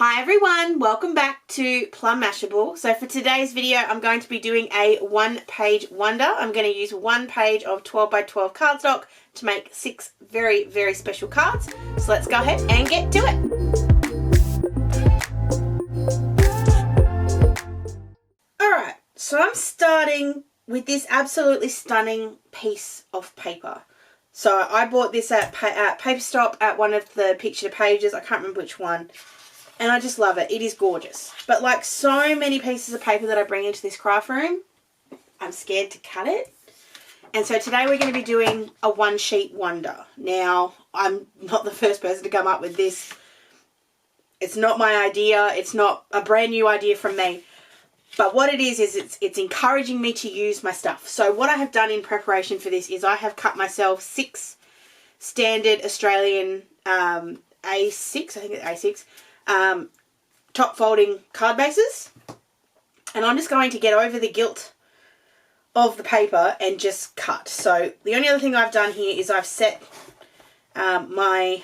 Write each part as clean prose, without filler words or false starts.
Hi everyone, welcome back to Plum Mashable. So for today's video, I'm going to be doing a one-page wonder. I'm going to use one page of 12 by 12 cardstock to make 6 very, very special cards. So let's go ahead and get to it. Alright, so I'm starting with this absolutely stunning piece of paper. So I bought this at Paperstop at one of the picture pages. I can't remember which one. And I just love it. It is gorgeous. But like so many pieces of paper that I bring into this craft room, I'm scared to cut it. And so today we're going to be doing a one sheet wonder. Now, I'm not the first person to come up with this. It's not my idea. It's not a brand new idea from me. But what it is it's encouraging me to use my stuff. So what I have done in preparation for this is I have cut myself 6 standard Australian A6, I think it's A6, top folding card bases, and I'm just going to get over the guilt of the paper and just cut. So the only other thing I've done here is I've set my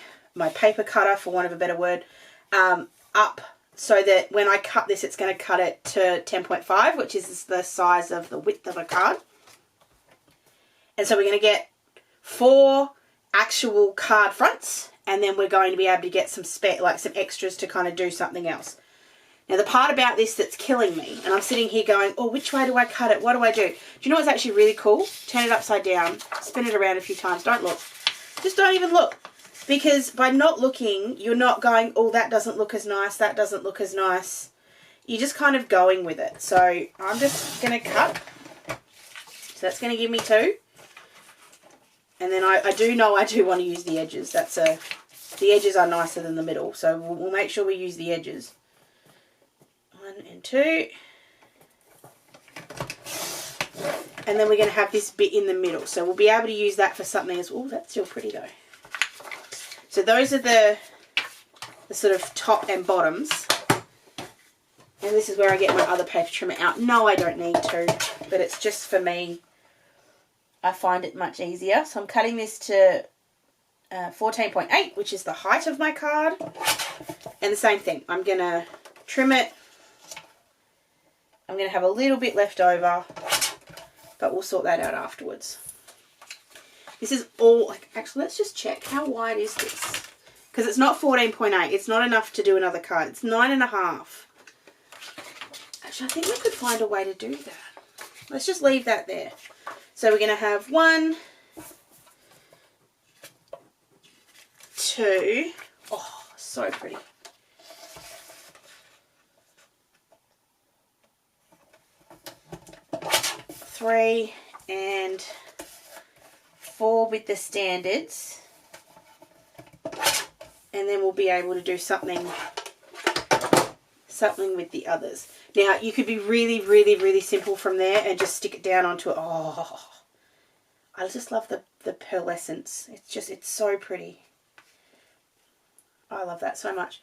paper cutter, for want of a better word, up so that when I cut this, it's going to cut it to 10.5, which is the size of the width of a card. And so we're going to get 4 actual card fronts, and then we're going to be able to get some some extras to kind of do something else. Now the part about this that's killing me, and I'm sitting here going, oh, which way do I cut it? What do I do? Do you know what's actually really cool? Turn it upside down, spin it around a few times. Don't look. Just don't even look. Because by not looking, you're not going, oh, that doesn't look as nice, that doesn't look as nice. You're just kind of going with it. So I'm just going to cut. So that's going to give me 2. And then I do want to use the edges. The edges are nicer than the middle, so we'll make sure we use the edges. 1 and 2. And then we're going to have this bit in the middle, so we'll be able to use that for something as well. Oh, that's still pretty though. So those are the sort of top and bottoms. And this is where I get my other paper trimmer out. No, I don't need to, but it's just for me. I find it much easier. So I'm cutting this to 14.8, which is the height of my card. And the same thing. I'm going to trim it. I'm going to have a little bit left over, but we'll sort that out afterwards. This is all, actually, let's just check. How wide is this? Because it's not 14.8. It's not enough to do another card. It's 9.5. Actually, I think we could find a way to do that. Let's just leave that there. So we're going to have 1, 2, oh, so pretty. 3 and 4 with the standards. And then we'll be able to do something with the others. Now, you could be really, really, really simple from there and just stick it down onto it. Oh, I just love the pearlescence. It's so pretty. I love that so much.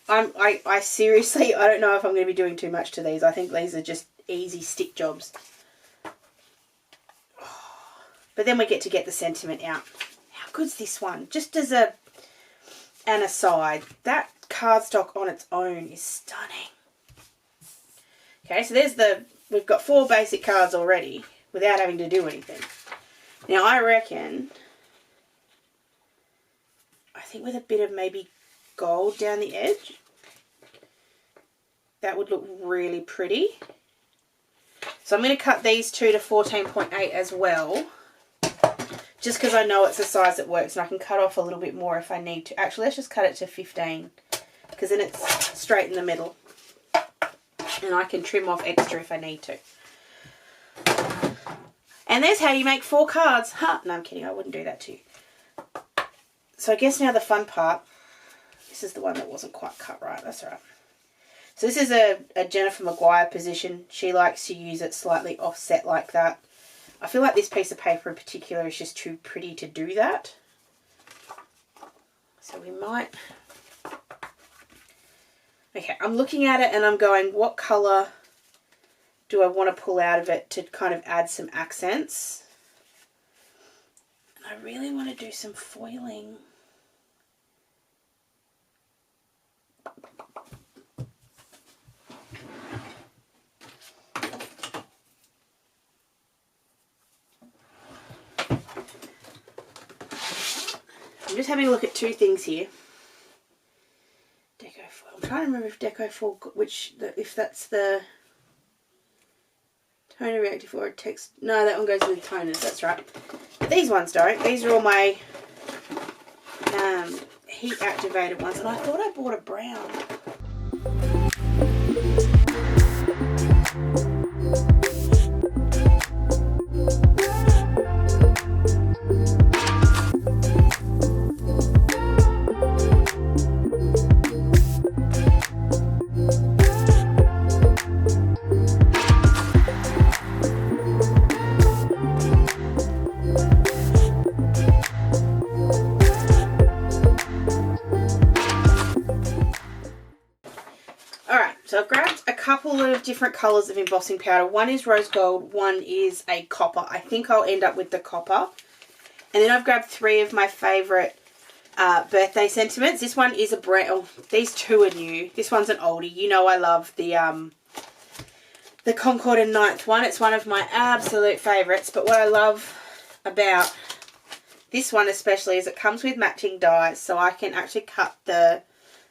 I seriously, I don't know if I'm going to be doing too much to these. I think these are just easy stick jobs. But then we get to get the sentiment out. How good's this one? Just as an aside, that cardstock on its own is stunning. Okay, so we've got 4 basic cards already without having to do anything. Now I reckon, I think with a bit of maybe gold down the edge, that would look really pretty. So I'm going to cut these 2 to 14.8 as well, just because I know it's a size that works, and I can cut off a little bit more if I need to. Actually, let's just cut it to 15, because then it's straight in the middle. And I can trim off extra if I need to. And there's how you make 4 cards. Huh? No, I'm kidding. I wouldn't do that to you. So I guess now the fun part. This is the one that wasn't quite cut right. That's all right. So this is a Jennifer Maguire position. She likes to use it slightly offset like that. I feel like this piece of paper in particular is just too pretty to do that. So we might... Okay, I'm looking at it and I'm going, what colour do I want to pull out of it to kind of add some accents? And I really want to do some foiling. just having a look at two things here. Deco foil. I'm trying to remember if deco foil, if that's the toner reactive or a text. No, that one goes with toners. That's right. But these ones don't. These are all my heat activated ones, and I thought I bought a brown. So I've grabbed a couple of different colours of embossing powder. One is rose gold, one is a copper. I think I'll end up with the copper. And then I've grabbed three of my favourite birthday sentiments. This one is a brand. Oh, these two are new. This one's an oldie. You know I love the Concord and Ninth one. It's one of my absolute favourites. But what I love about this one especially is it comes with matching dies, so I can actually cut the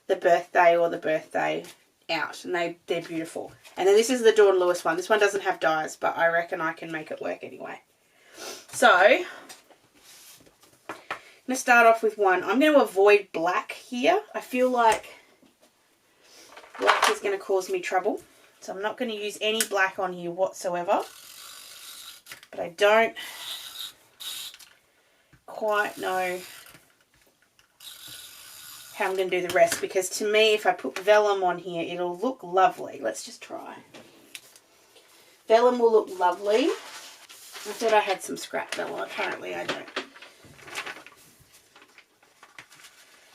birthday or the birthday out, and they're beautiful. And then this is the Dawn Lewis one. This one doesn't have dies, but I reckon I can make it work anyway. So I'm going to start off with one. I'm going to avoid black here. I feel like black is going to cause me trouble, so I'm not going to use any black on here whatsoever. But I don't quite know how I'm going to do the rest, because to me, if I put vellum on here, it'll look lovely. Let's just try. Vellum will look lovely. I thought I had some scrap vellum. Apparently I don't.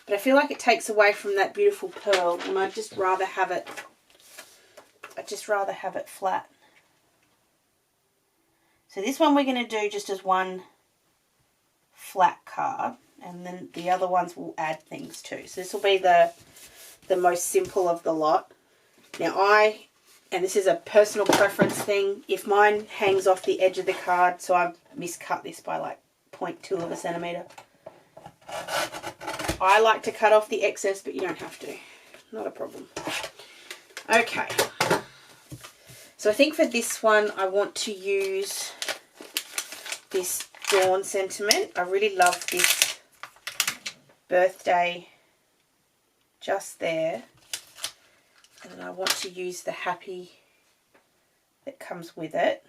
But I feel like it takes away from that beautiful pearl, and I'd just rather have it flat. So this one we're going to do just as one flat card. And then the other ones will add things too. So this will be the most simple of the lot. Now and this is a personal preference thing, if mine hangs off the edge of the card, so I've miscut this by like 0.2 of a centimetre. I like to cut off the excess, but you don't have to. Not a problem. Okay. So I think for this one, I want to use this Dawn sentiment. I really love this birthday just there, and then I want to use the happy that comes with it.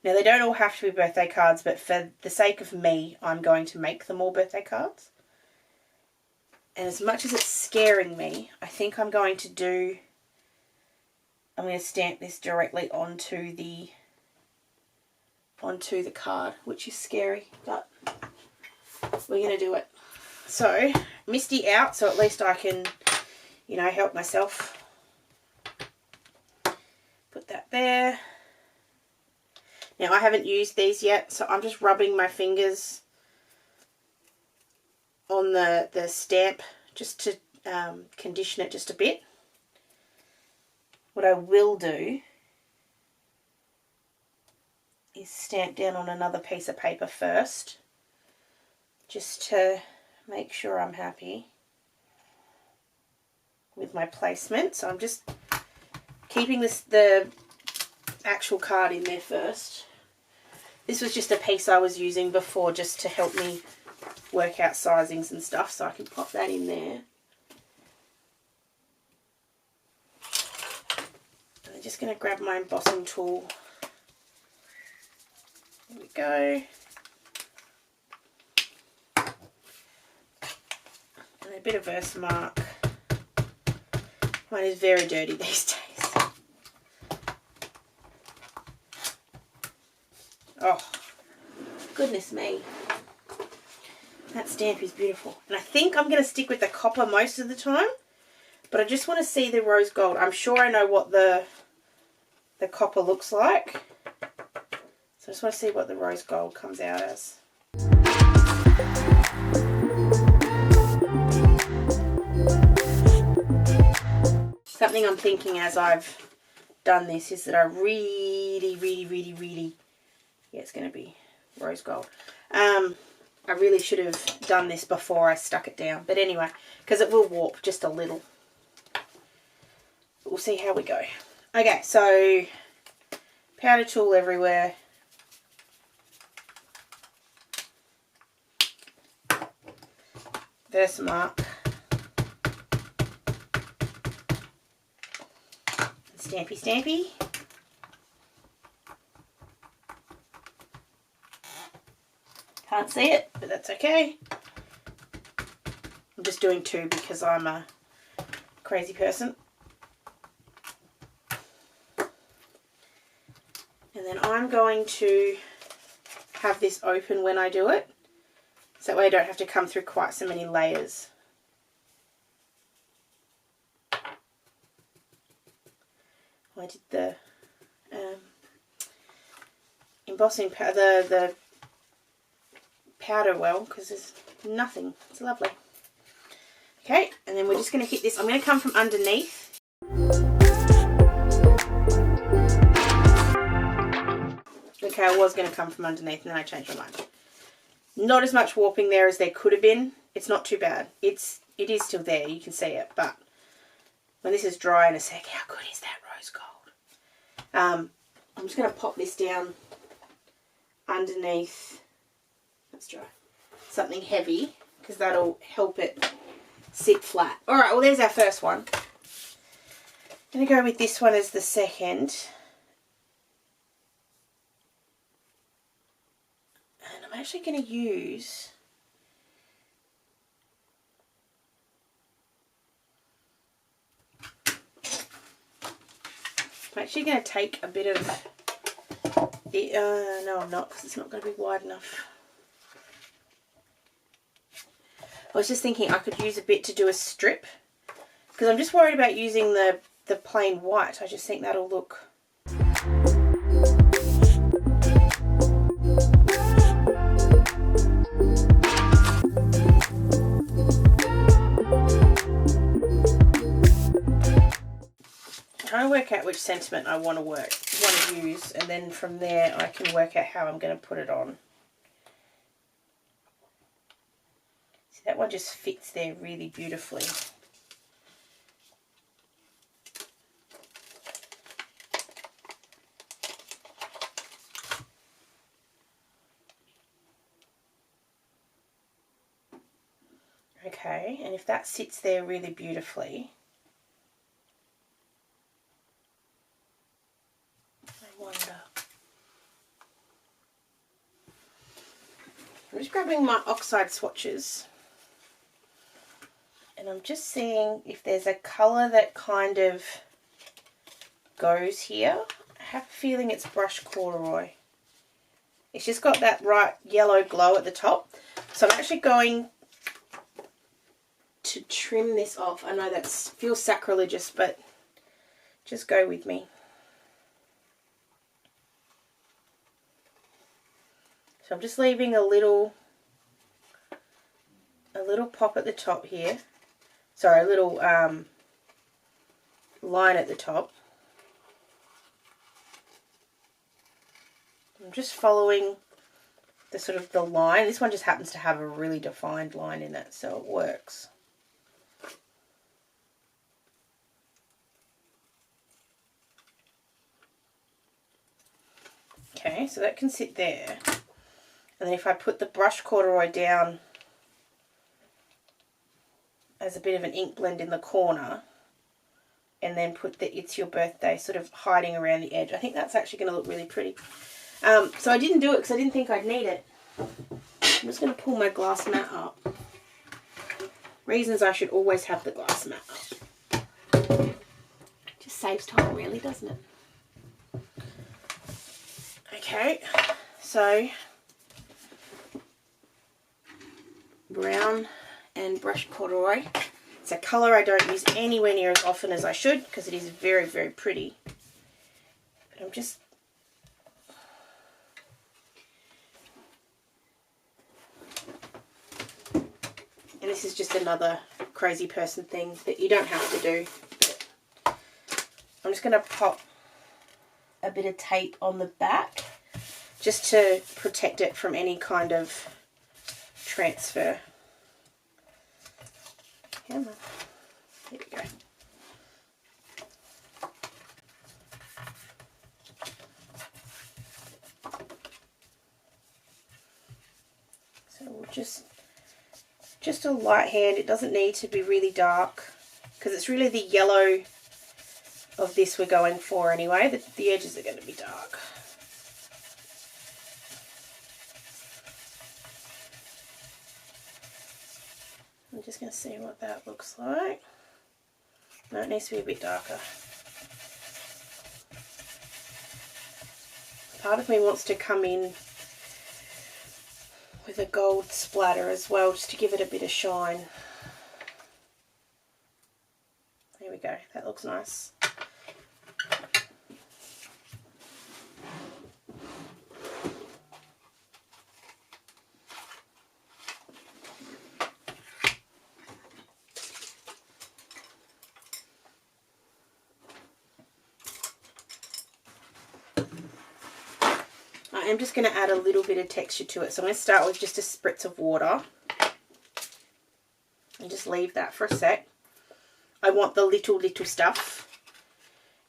Now they don't all have to be birthday cards, but for the sake of me, I'm going to make them all birthday cards. And as much as it's scaring me, I think I'm going to stamp this directly onto the card, which is scary, but we're going to do it. So, misty out, so at least I can, help myself. Put that there. Now, I haven't used these yet, so I'm just rubbing my fingers on the stamp just to condition it just a bit. What I will do is stamp down on another piece of paper first, just to make sure I'm happy with my placement. So I'm just keeping the actual card in there first. This was just a piece I was using before just to help me work out sizings and stuff, so I can pop that in there. I'm just going to grab my embossing tool. There we go. And a bit of Versamark. Mine is very dirty these days. Oh, goodness me. That stamp is beautiful. And I think I'm going to stick with the copper most of the time, but I just want to see the rose gold. I'm sure I know what the copper looks like. So I just want to see what the rose gold comes out as. Something I'm thinking as I've done this is that I really, yeah, it's going to be rose gold. I really should have done this before I stuck it down. But anyway, because it will warp just a little. We'll see how we go. Okay, so powder tool everywhere. Versamark. Stampy, stampy. Can't see it, but that's okay. I'm just doing 2 because I'm a crazy person. And then I'm going to have this open when I do it, so that way I don't have to come through quite so many layers. I did the embossing powder, the powder well, because there's nothing. It's lovely. Okay, and then we're just going to hit this. I'm going to come from underneath. Okay, I was going to come from underneath and then I changed my mind. Not as much warping there as there could have been. It's not too bad. It is still there. You can see it, but when this is dry in a sec, how good is that rose gold? I'm just going to pop this down underneath. Let's try something heavy because that'll help it sit flat. All right, well, there's our first one. I'm going to go with this one as the second. And I'm actually going to use I'm actually going to take a bit of the, no I'm not, because it's not going to be wide enough. I was just thinking I could use a bit to do a strip, because I'm just worried about using the plain white. I just think that'll look... Trying to work out which sentiment I want to use, and then from there I can work out how I'm going to put it on. See, that one just fits there really beautifully. Okay, and if that sits there really beautifully, I'm just grabbing my oxide swatches and I'm just seeing if there's a colour that kind of goes here. I have a feeling it's brushed corduroy. It's just got that right yellow glow at the top. So I'm actually going to trim this off. I know that feels sacrilegious, but just go with me. So I'm just leaving a little pop at the top here. Sorry, a little line at the top. I'm just following the sort of the line. This one just happens to have a really defined line in it, so it works. Okay, so that can sit there. And then if I put the brush corduroy down as a bit of an ink blend in the corner, and then put the It's Your Birthday sort of hiding around the edge, I think that's actually going to look really pretty. So I didn't do it because I didn't think I'd need it. I'm just going to pull my glass mat up. Reasons I should always have the glass mat up. Just saves time really, doesn't it? Okay, so brown and brushed corduroy. It's a colour I don't use anywhere near as often as I should because it is very, very pretty. But I'm just... And this is just another crazy person thing that you don't have to do. I'm just going to pop a bit of tape on the back just to protect it from any kind of transfer. Come on. Here we go. So we'll just a light hand. It doesn't need to be really dark because it's really the yellow of this we're going for anyway. The edges are going to be dark. I'm just going to see what that looks like. No, it needs to be a bit darker. Part of me wants to come in with a gold splatter as well, just to give it a bit of shine. There we go, that looks nice. I'm just going to add a little bit of texture to it. So I'm going to start with just a spritz of water and just leave that for a sec. I want the little stuff.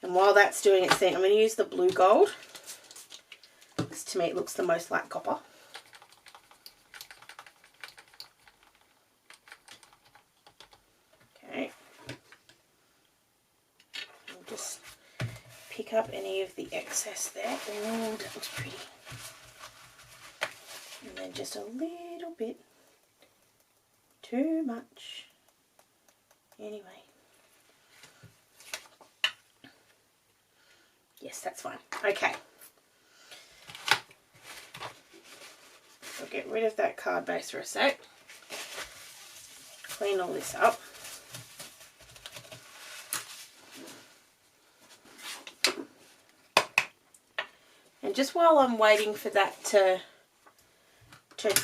And while that's doing its thing, I'm going to use the blue gold, because to me it looks the most like copper. Okay. I'll just pick up any of the excess there. Oh, that looks pretty. And then just a little bit, too much, anyway. Yes, that's fine. Okay. I'll get rid of that card base for a sec. Clean all this up. And just while I'm waiting for that to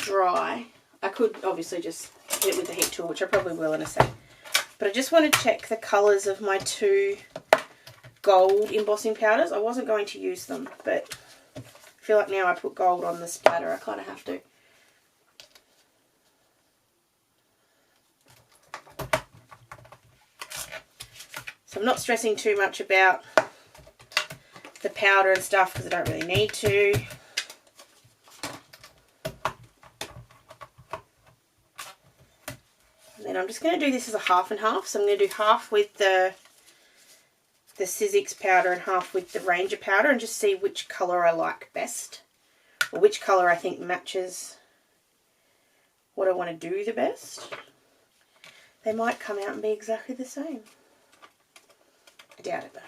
dry, I could obviously just hit it with the heat tool, which I probably will in a sec. But I just want to check the colours of my two gold embossing powders. I wasn't going to use them, but I feel like now I put gold on the splatter, I kind of have to. So I'm not stressing too much about the powder and stuff because I don't really need to. And then I'm just going to do this as a half and half. So I'm going to do half with the Sizzix powder and half with the Ranger powder, and just see which colour I like best, or which colour I think matches what I want to do the best. They might come out and be exactly the same. I doubt it though.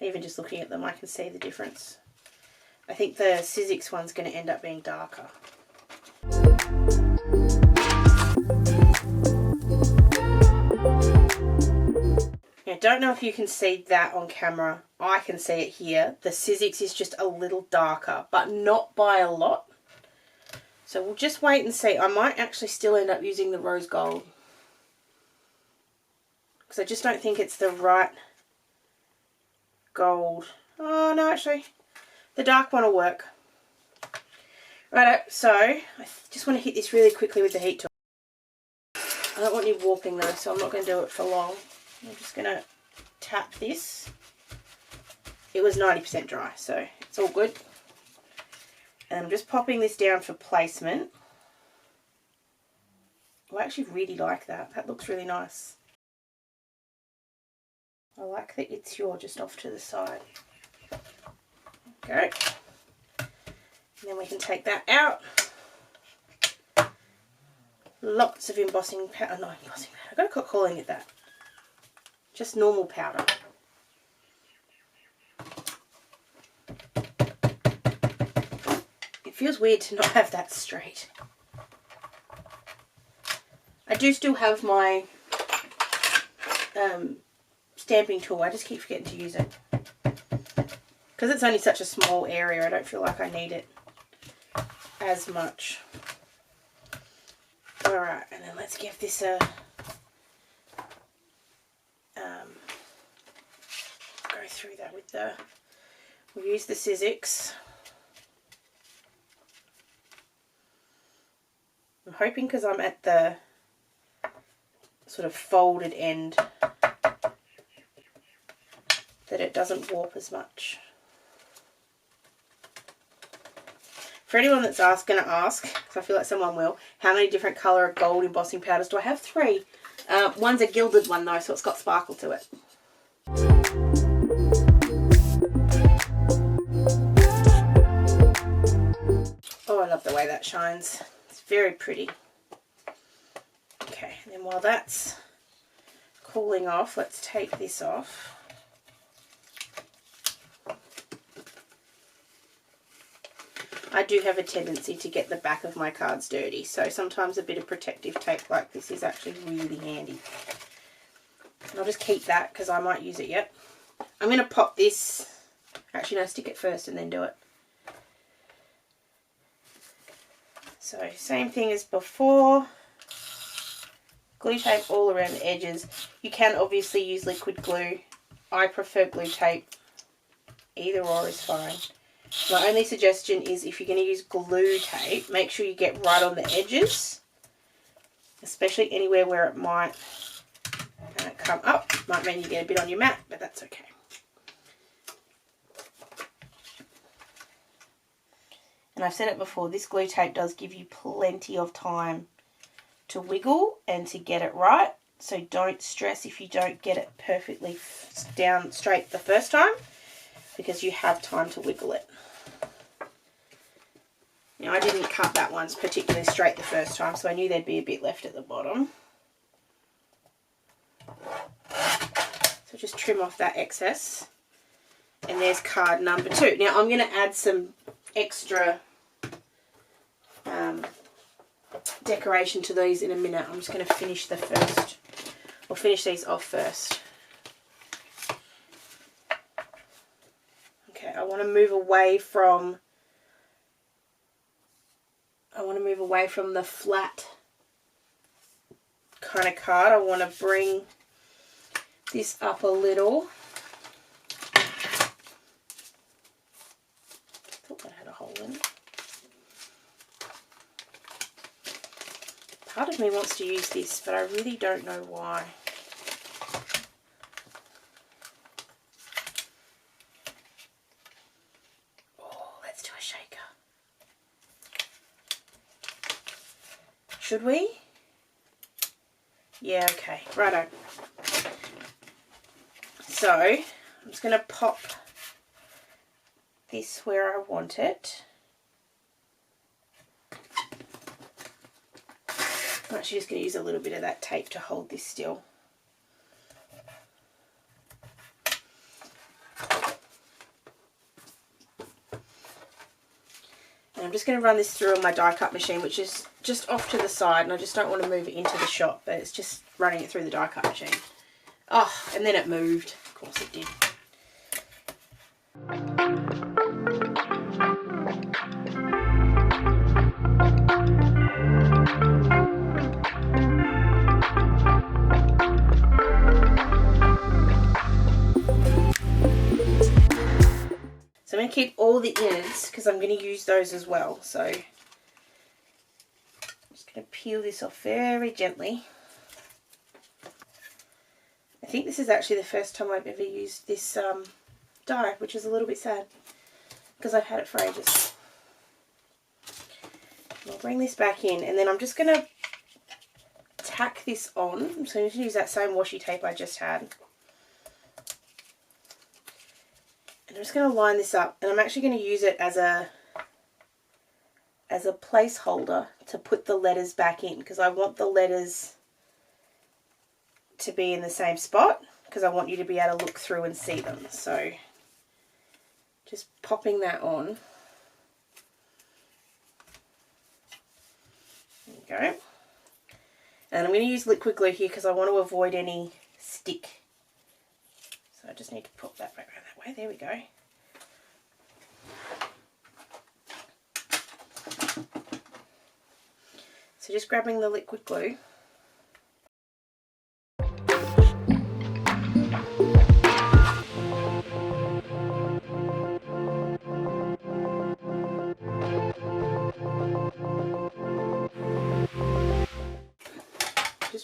Even just looking at them, I can see the difference. I think the Sizzix one's going to end up being darker. I don't know if you can see that on camera. I can see it here. The Sizzix is just a little darker, but not by a lot. So we'll just wait and see. I might actually still end up using the rose gold, because I just don't think it's the right gold. Oh no, actually the dark one will work. Righto, so I just want to hit this really quickly with the heat tool. I don't want you warping though, so I'm not going to do it for long. I'm just going to tap this. It was 90% dry, so it's all good. And I'm just popping this down for placement. I actually really like that. That looks really nice. I like that it's just off to the side. Okay. And then we can take that out. Lots of embossing powder. No, embossing powder. I've got to quit calling it that. Just normal powder. It feels weird to not have that straight. I do still have my stamping tool. I just keep forgetting to use it. Because it's only such a small area, I don't feel like I need it as much. Alright, and then let's give this a go through that with the, we'll use the Sizzix. I'm hoping because I'm at the sort of folded end that it doesn't warp as much. For anyone that's going to ask, because I feel like someone will, how many different colour gold embossing powders do I have? 3. One's a gilded one though, so it's got sparkle to it. Oh, I love the way that shines. It's very pretty. Okay, and then while that's cooling off, let's take this off. I do have a tendency to get the back of my cards dirty, so sometimes a bit of protective tape like this is actually really handy. And I'll just keep that because I might use it yet. I'm going to pop this, actually no, stick it first and then do it. So same thing as before, glue tape all around the edges. You can obviously use liquid glue. I prefer glue tape, either or is fine. My only suggestion is if you're going to use glue tape, make sure you get right on the edges, especially anywhere where it might come up. Might mean you get a bit on your mat, but that's okay. And I've said it before, this glue tape does give you plenty of time to wiggle and to get it right. So don't stress if you don't get it perfectly down straight the first time, because you have time to wiggle it. Now I didn't cut that one particularly straight the first time, so I knew there'd be a bit left at the bottom. So just trim off that excess. And there's card number 2. Now I'm going to add some extra decoration to these in a minute. I'm just going to finish the first, or finish these off first. Okay, I want to move away from the flat kind of card. I want to bring this up a little. Thought that had a hole in it. Part of me wants to use this, but I really don't know why. Oh, let's do a shaker. Should we? Yeah, okay, righto. So, I'm just going to pop this where I want it. I'm actually just going to use a little bit of that tape to hold this still. And I'm just going to run this through on my die cut machine, which is just off to the side, and I just don't want to move it into the shop, but it's just running it through the die cut machine. Oh, and then it moved. Of course it did. So I'm going to keep all the innards because I'm going to use those as well. So I'm just going to peel this off very gently. I think this is actually the first time I've ever used this die, which is a little bit sad because I've had it for ages. I'll bring this back in, and then I'm just going to tack this on. I'm just going to use that same washi tape I just had. And I'm just going to line this up, and I'm actually going to use it as a placeholder to put the letters back in, because I want the letters to be in the same spot, because I want you to be able to look through and see them. So just popping that on. There you go. And I'm going to use liquid glue here because I want to avoid any stick. So I just need to put that back around that way. There we go. So just grabbing the liquid glue.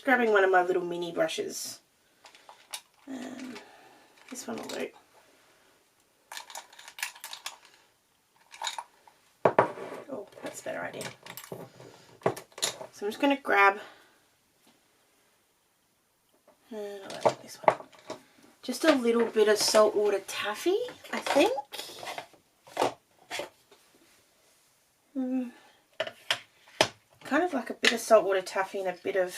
grabbing one of my little mini brushes. This one will do. Oh, that's a better idea. So I'm just going to grab, I like this one, just a little bit of saltwater taffy, I think. Kind of like a bit of saltwater taffy and a bit of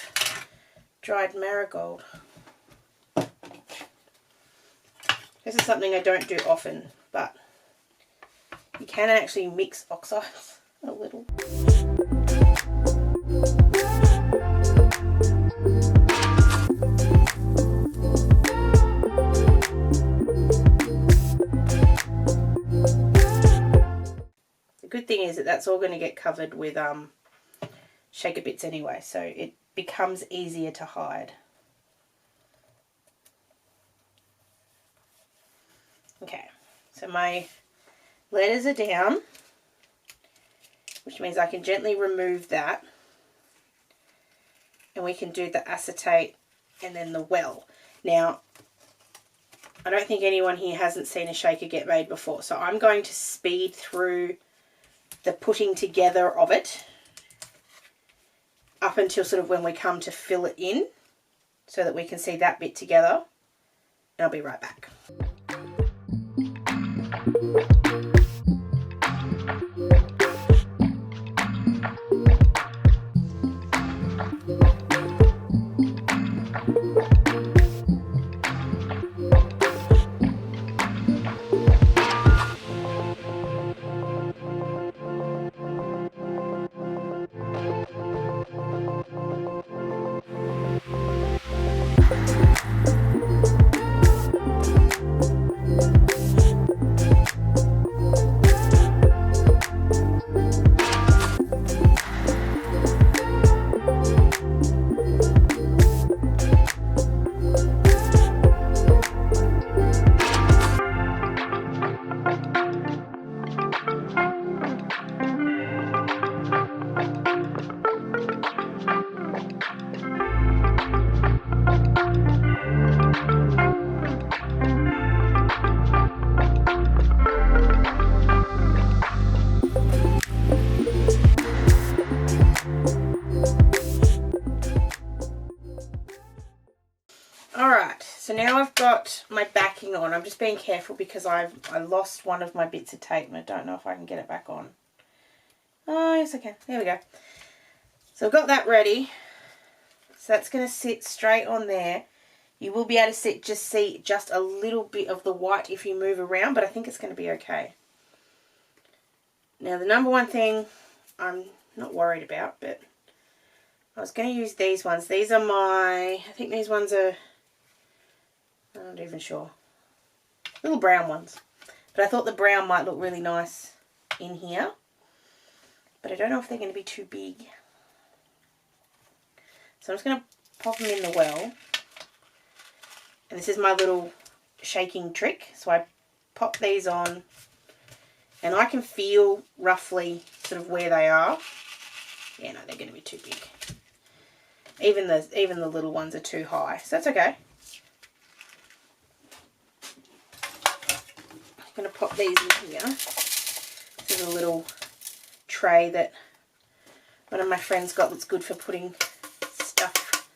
dried marigold. This is something I don't do often, but you can actually mix oxides a little. The good thing is that that's all going to get covered with shaker bits anyway, so it becomes easier to hide. Okay, so my letters are down, which means I can gently remove that, and we can do the acetate and then the well. Now, I don't think anyone here hasn't seen a shaker get made before, so I'm going to speed through the putting together of it up until sort of when we come to fill it in, so that we can see that bit together, and I'll be right back. Alright, so now I've got my backing on. I'm just being careful because I lost one of my bits of tape and I don't know if I can get it back on. Oh, yes I can. There we go. So I've got that ready. So that's going to sit straight on there. You will be able to see just a little bit of the white if you move around, but I think it's going to be okay. Now the number one thing I'm not worried about, but I was going to use these ones. These are I think these ones are, I'm not even sure, little brown ones. But I thought the brown might look really nice in here. But I don't know if they're going to be too big. So I'm just going to pop them in the well. And this is my little shaking trick. So I pop these on and I can feel roughly sort of where they are. Yeah, no, they're going to be too big. Even the little ones are too high. So that's okay. I'm going to pop these in here. This is a little tray that one of my friends got that's good for putting stuff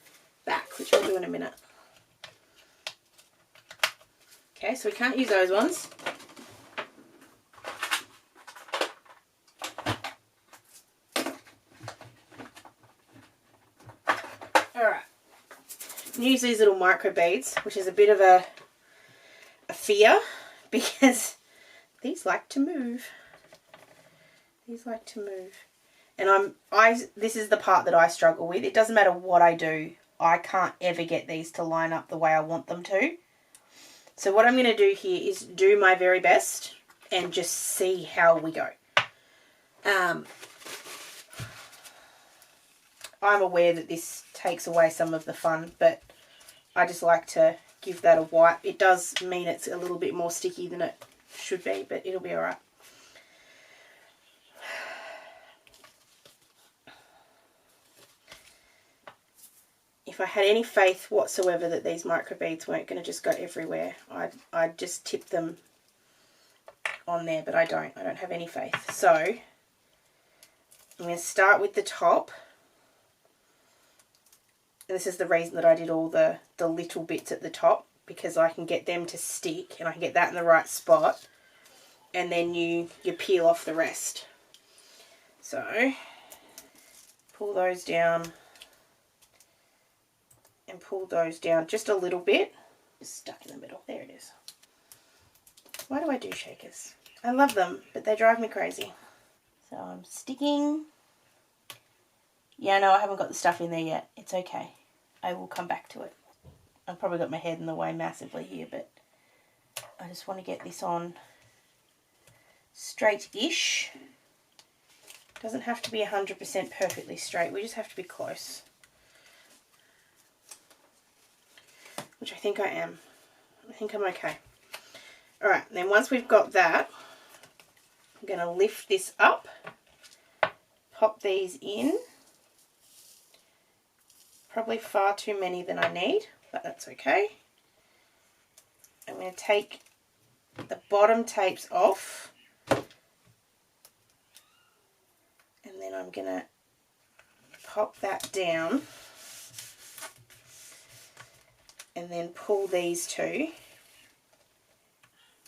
back, which I'll do in a minute. Okay, so we can't use those ones. Alright, use these little micro beads, which is a bit of a fear because these like to move. These like to move. And this is the part that I struggle with. It doesn't matter what I do, I can't ever get these to line up the way I want them to. So what I'm going to do here is do my very best and just see how we go. I'm aware that this takes away some of the fun, but I just like to give that a wipe. It does mean it's a little bit more sticky than it should be, but it'll be alright. if I had any faith whatsoever that these micro beads weren't going to just go everywhere, I'd just tip them on there, but I don't have any faith. So I'm going to start with the top. And this is the reason that I did all the little bits at the top, because I can get them to stick and I can get that in the right spot, and then you peel off the rest. So pull those down and pull those down just a little bit. Just stuck in the middle. There it is. Why do I do shakers? I love them, but they drive me crazy. So I'm sticking. Yeah, no, I haven't got the stuff in there yet. It's okay. I will come back to it. I've probably got my head in the way massively here, but I just want to get this on straight-ish. Doesn't have to be 100% perfectly straight. We just have to be close. Which I think I am. I think I'm okay. Alright, then once we've got that, I'm going to lift this up, pop these in. Probably far too many than I need, but that's okay. I'm going to take the bottom tapes off, and then I'm going to pop that down and then pull these two,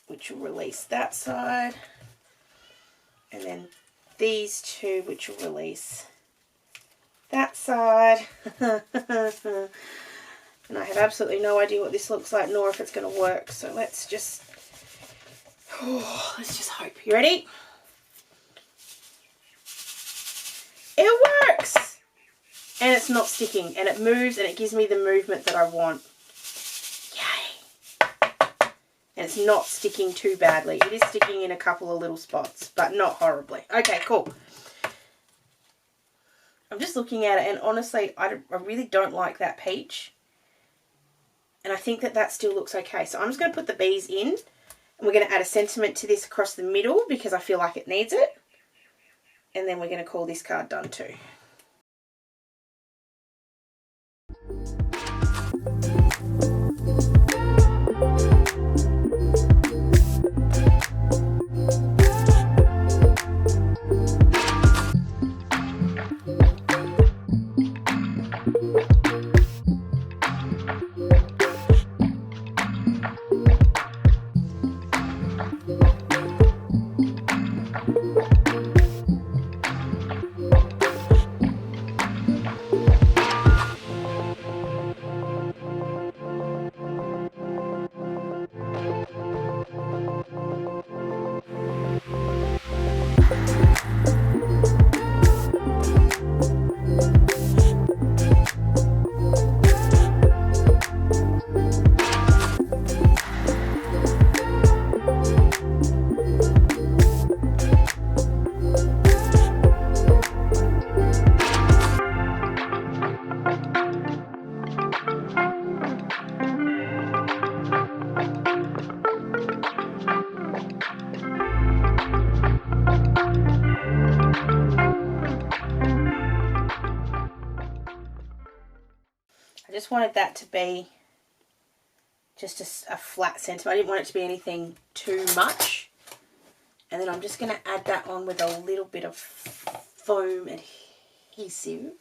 which will release that side, and then these two, which will release that side. And I have absolutely no idea what this looks like nor if it's going to work, so let's just hope. You ready? It works! And it's not sticking, and it moves, and it gives me the movement that I want. Yay! And it's not sticking too badly. It is sticking in a couple of little spots, but not horribly. Okay, cool. I'm just looking at it, and honestly, I really don't like that peach. And I think that still looks okay. So I'm just going to put the bees in, and we're going to add a sentiment to this across the middle because I feel like it needs it. And then we're going to call this card done too. I just wanted that to be just a flat centre. I didn't want it to be anything too much. And then I'm just going to add that on with a little bit of foam adhesive.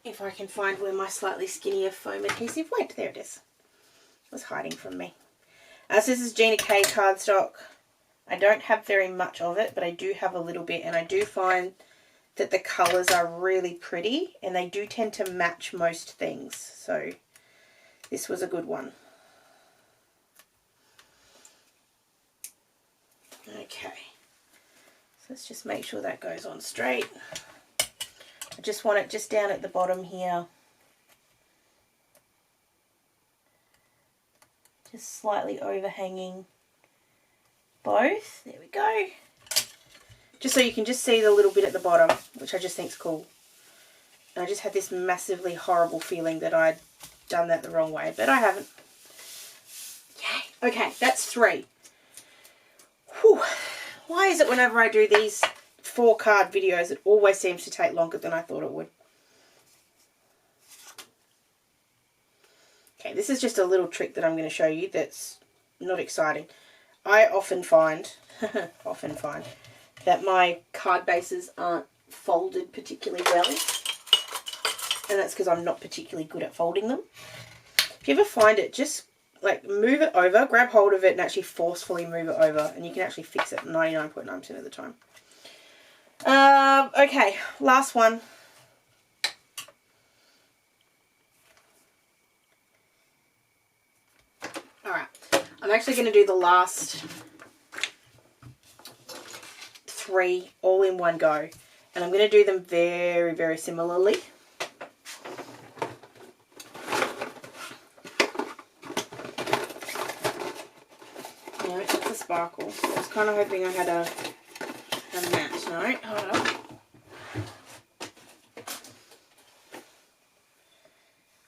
If I can find where my slightly skinnier foam adhesive went. There it is. It was hiding from me. As this is Gina K cardstock, I don't have very much of it, but I do have a little bit, and I do find that the colours are really pretty, and they do tend to match most things. So this was a good one. Okay, so let's just make sure that goes on straight. I just want it just down at the bottom here. Just slightly overhanging both. There we go. Just so you can just see the little bit at the bottom, which I just think is cool. And I just had this massively horrible feeling that I'd done that the wrong way, but I haven't. Yay. Okay, that's 3. Whew. Why is it whenever I do these 4 card videos, it always seems to take longer than I thought it would. Okay, this is just a little trick that I'm going to show you that's not exciting. I often find that my card bases aren't folded particularly well. And that's because I'm not particularly good at folding them. If you ever find it, just like move it over, grab hold of it and actually forcefully move it over. And you can actually fix it 99.9% of the time. Okay, last one. Alright, I'm actually going to do the last 3 all in one go. And I'm going to do them very, very similarly. No, it's a sparkle. I was kind of hoping I had a matte. No, hold on.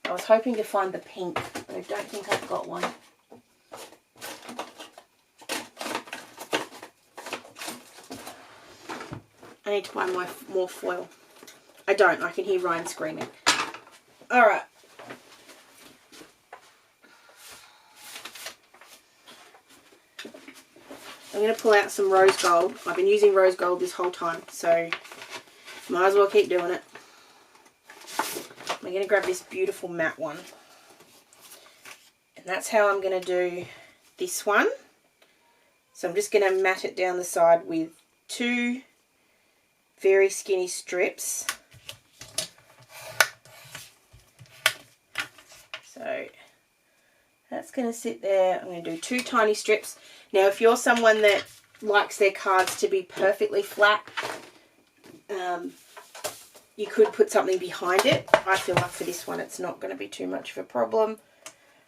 I was hoping to find the pink, but I don't think I've got one. I need to buy more foil. I don't. I can hear Ryan screaming. Alright. I'm going to pull out some rose gold. I've been using rose gold this whole time, so might as well keep doing it. I'm going to grab this beautiful matte one. And that's how I'm going to do this one. So I'm just going to matte it down the side with 2 very skinny strips. So that's going to sit there. I'm going to do 2 tiny strips. Now, if you're someone that likes their cards to be perfectly flat, you could put something behind it. I feel like for this one, it's not going to be too much of a problem.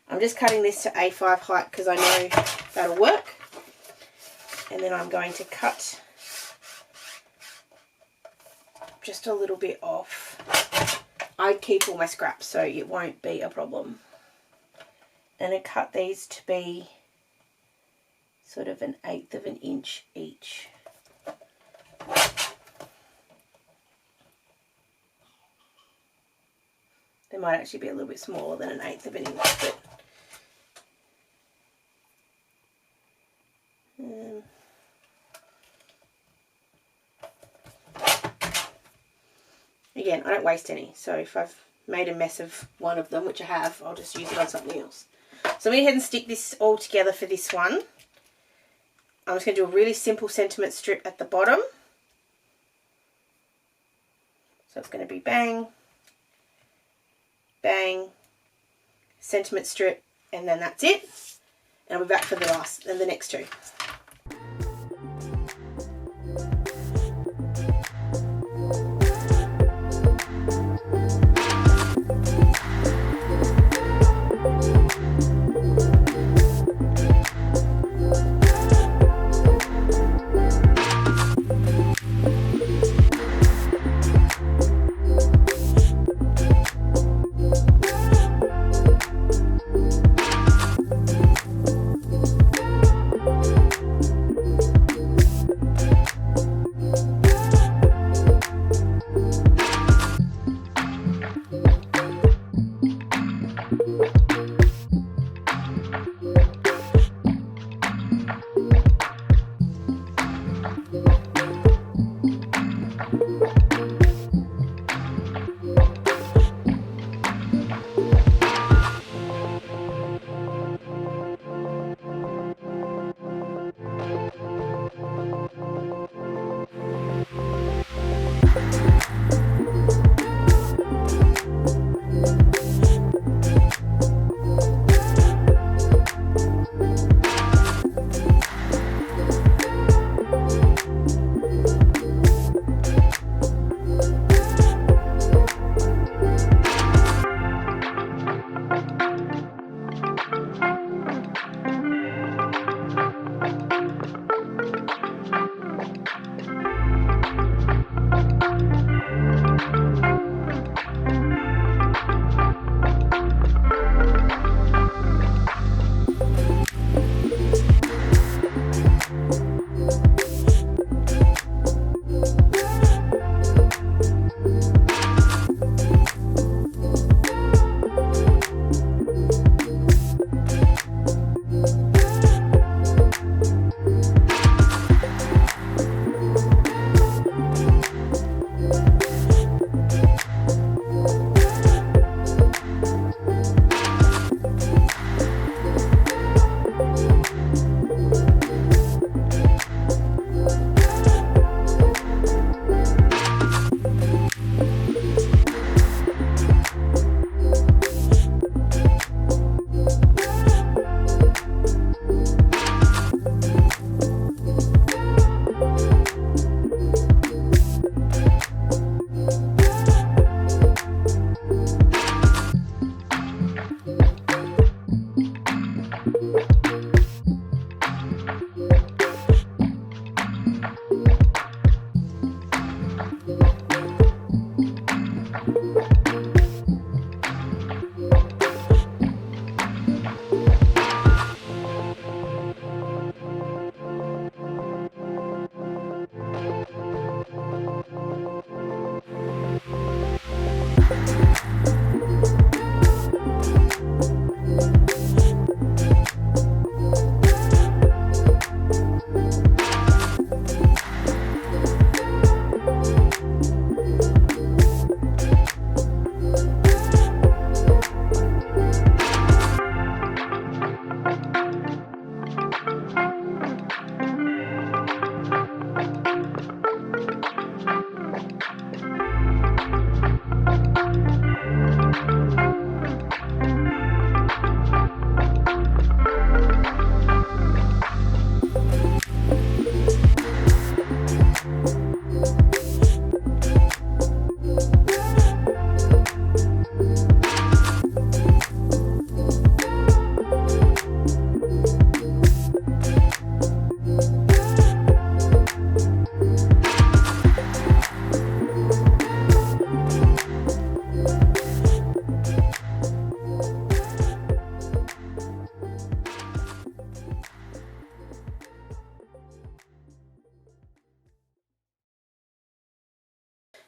I'm just cutting this to A5 height because I know that'll work. And then I'm going to cut just a little bit off. I keep all my scraps, so it won't be a problem. And I cut these to be sort of 1/8 of an inch each. They might actually be a little bit smaller than 1/8 of an inch, but again, I don't waste any, so if I've made a mess of one of them, which I have, I'll just use it on something else. So I'm going to go ahead and stick this all together for this one. I'm just going to do a really simple sentiment strip at the bottom. So it's going to be bang, bang, sentiment strip, and then that's it. And I'll be back for the next 2.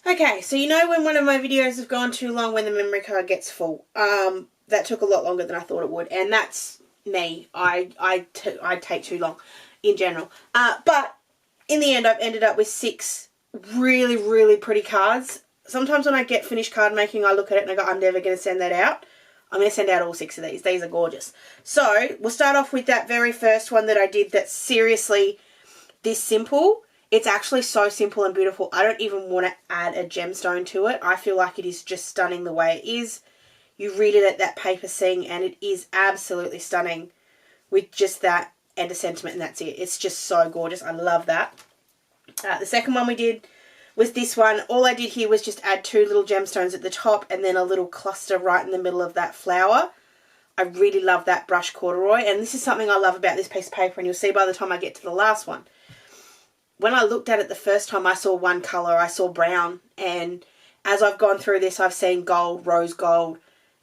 Okay, so you know when one of my videos have gone too long when the memory card gets full. That took a lot longer than I thought it would, and that's me. I take too long in general. But in the end, I've ended up with 6 really, really pretty cards. Sometimes when I get finished card making, I look at it and I go, I'm never going to send that out. I'm going to send out all 6 of these. These are gorgeous. So we'll start off with that very first one that I did that's seriously this simple. It's actually so simple and beautiful. I don't even want to add a gemstone to it. I feel like it is just stunning the way it is. You read it at that paper seam and it is absolutely stunning with just that and a sentiment, and that's it. It's just so gorgeous. I love that. The second one we did was this one. All I did here was just add 2 little gemstones at the top and then a little cluster right in the middle of that flower. I really love that brush corduroy, and this is something I love about this piece of paper, and you'll see by the time I get to the last one. When I looked at it the first time, I saw one colour. I saw brown, and as I've gone through this, I've seen gold, rose gold,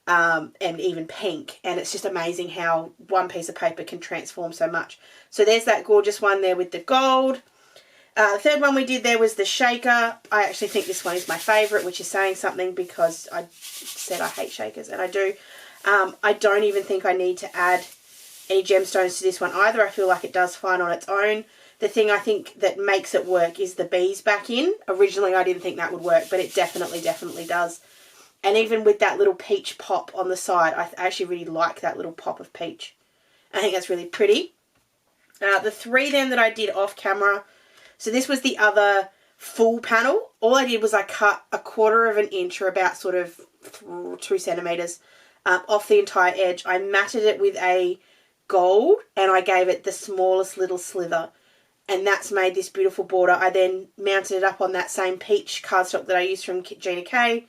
and even pink, and it's just amazing how one piece of paper can transform so much. So there's that gorgeous one there with the gold. The third one we did there was the shaker. I actually think this one is my favourite, which is saying something because I said I hate shakers, and I do. I don't even think I need to add any gemstones to this one either. I feel like it does fine on its own. The thing I think that makes it work is the bees back in. Originally I didn't think that would work, but it definitely does. And even with that little peach pop on the side, I actually really like that little pop of peach. I think that's really pretty. The 3 then that I did off camera, so this was the other full panel. All I did was I cut 1/4 of an inch, or about sort of 2 centimetres, off the entire edge. I matted it with a gold and I gave it the smallest little slither. And that's made this beautiful border. I then mounted it up on that same peach cardstock that I used from Gina K.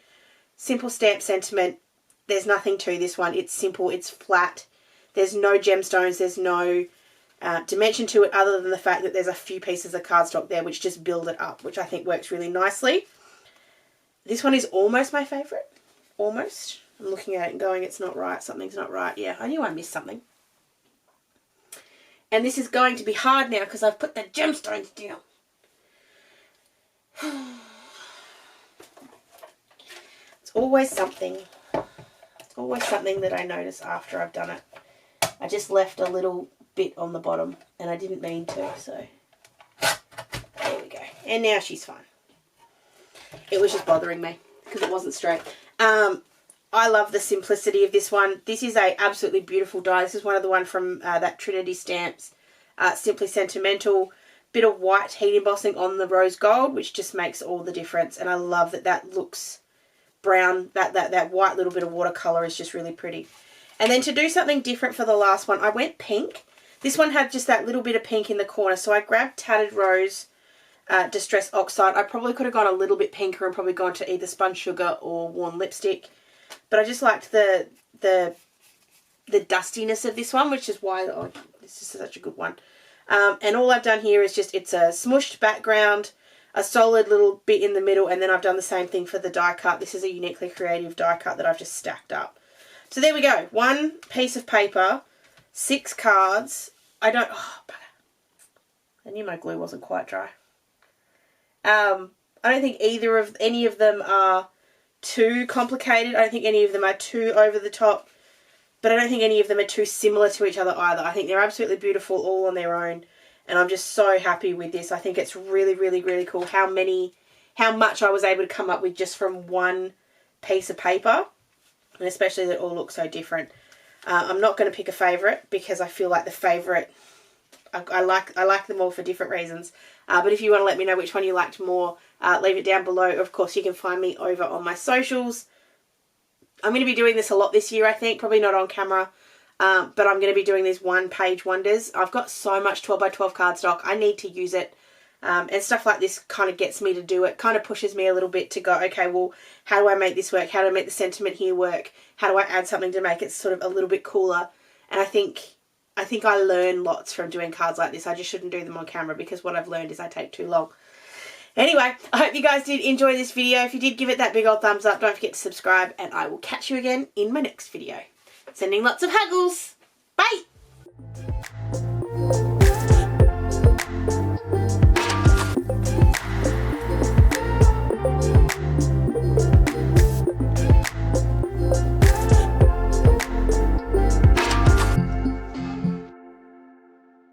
Simple stamp sentiment. There's nothing to this one. It's simple. It's flat. There's no gemstones. There's no dimension to it other than the fact that there's a few pieces of cardstock there which just build it up, which I think works really nicely. This one is almost my favourite. Almost. I'm looking at it and going, it's not right. Something's not right. Yeah, I knew I missed something. And this is going to be hard now because I've put the gemstones down. It's always something. It's always something that I notice after I've done it. I just left a little bit on the bottom and I didn't mean to, so there we go. And now she's fine. It was just bothering me because it wasn't straight. I love the simplicity of this one. This is a absolutely beautiful die. This is one of the one from that Trinity Stamps. Simply Sentimental. Bit of white heat embossing on the rose gold, which just makes all the difference. And I love that that looks brown. That white little bit of watercolour is just really pretty. And then to do something different for the last one, I went pink. This one had just that little bit of pink in the corner. So I grabbed Tattered Rose Distress Oxide. I probably could have gone a little bit pinker and probably gone to either Spun Sugar or Worn Lipstick. But I just liked the dustiness of this one, which is why this is such a good one. And all I've done here is just, it's a smushed background, a solid little bit in the middle, and then I've done the same thing for the die cut. This is a Uniquely Creative die cut that I've just stacked up. So there we go. One piece of paper, 6 cards. I knew my glue wasn't quite dry. I don't think any of them are too complicated. I don't think any of them are too over the top. But I don't think any of them are too similar to each other either. I think they're absolutely beautiful all on their own. And I'm just so happy with this. I think it's really, really, really cool how much I was able to come up with just from one piece of paper. And especially that all look so different. I'm not going to pick a favourite because I feel like the favourite, I like them all for different reasons. But if you want to let me know which one you liked more, leave it down below. Of course, you can find me over on my socials. I'm going to be doing this a lot this year, I think. Probably not on camera. But I'm going to be doing these one-page wonders. I've got so much 12x12 cardstock. I need to use it. And stuff like this kind of gets me to do it. Kind of pushes me a little bit to go, okay, well, how do I make this work? How do I make the sentiment here work? How do I add something to make it sort of a little bit cooler? And I think I learn lots from doing cards like this. I just shouldn't do them on camera because what I've learned is I take too long. Anyway, I hope you guys did enjoy this video. If you did, give it that big old thumbs up. Don't forget to subscribe, and I will catch you again in my next video. Sending lots of huggles. Bye!